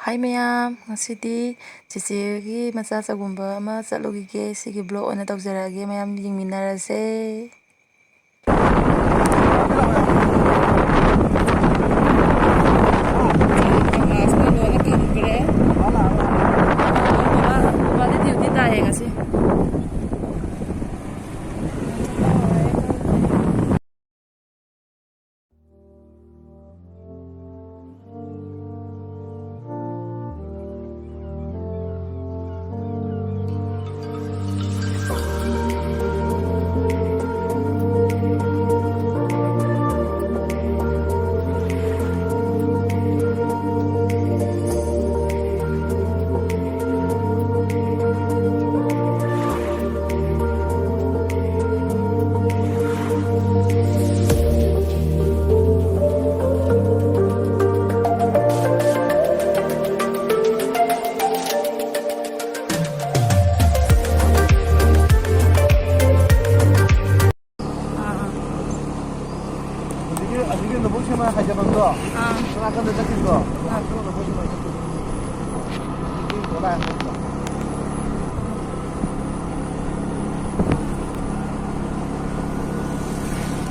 Hi mayam, ngasidi chicegi macha chagumba ama chalugige sigi blog oina tawjarage mayam yingminarase.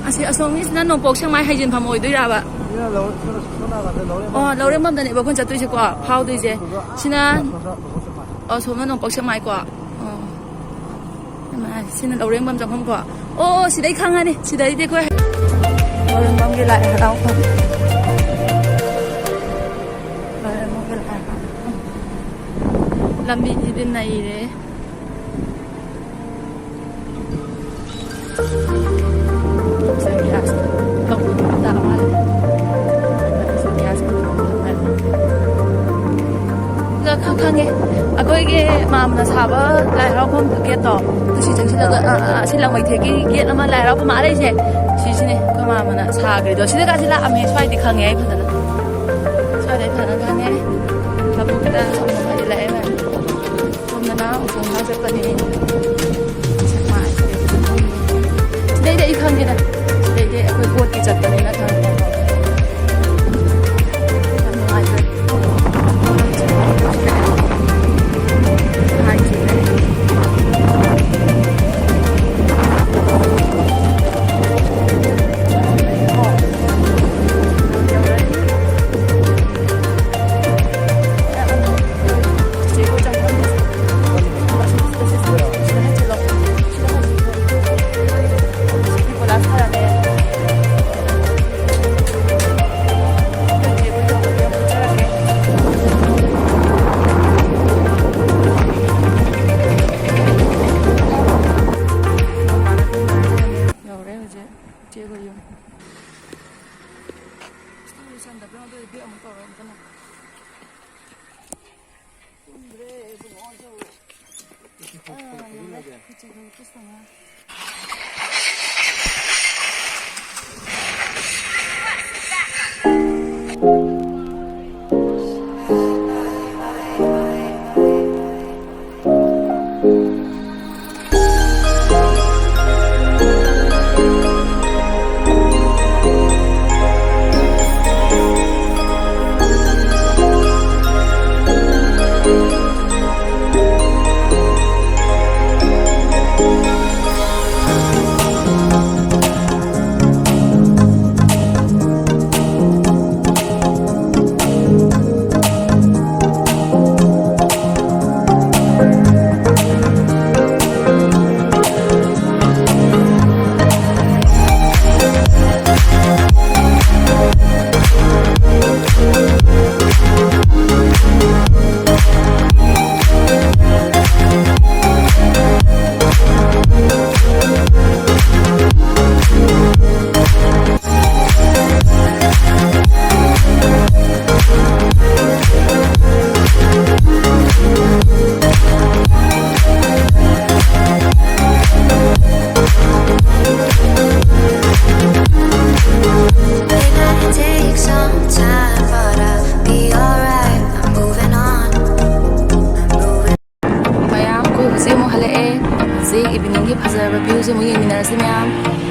Asi asong is na nongpok Chiang Mai haijin pham oidoi ra ba lore mam da ne ba khon chatoi se ko phau doi je sina somna nongpok Chiang Mai ko ma sina lore mam jang khom ko sidai khang ani sidai de ko lore mam ge lai harau khom lore mam ge lai lambi ji din nai re khangge akoige mamna saba lai rau khom ke to tusi jangsi la silang mai thegi get ama lai rau ma lai je sine ko mamna sa gre do sine ka sila ame swai di khangge ai phadana swai dai phadana khangge labu kada somna mai lai ma somna na usong ha se pani sama dai khangge na dai akoi kot ki chat pani na khangge 뷰즈 뭐 예민할 쓰면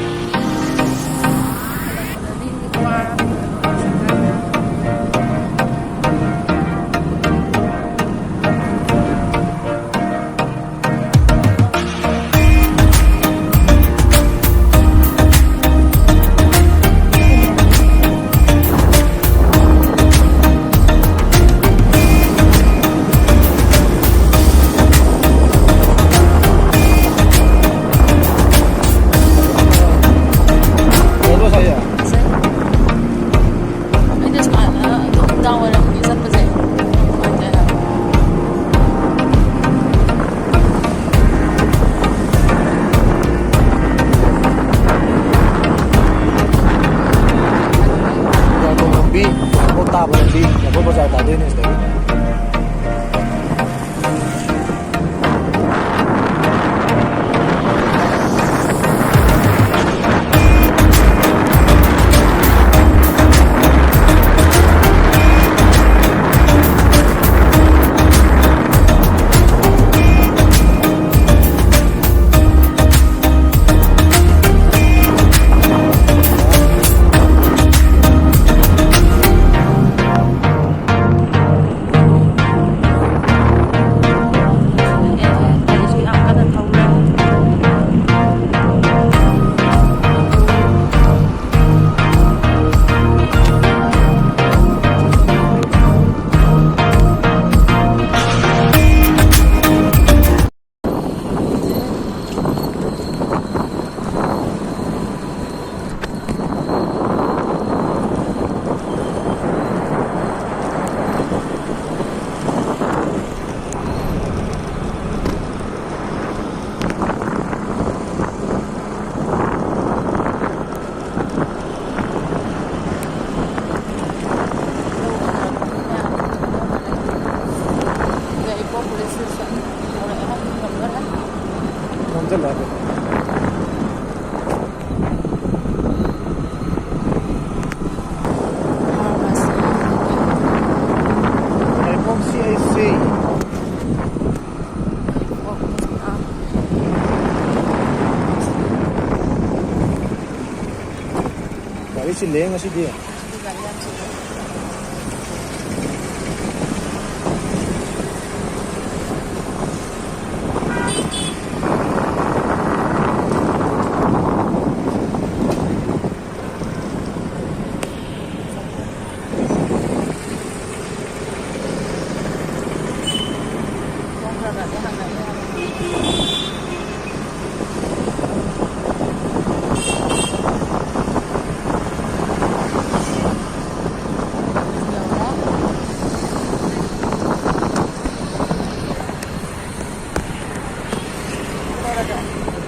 실내 것이지.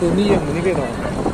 từ mi ở một cái đó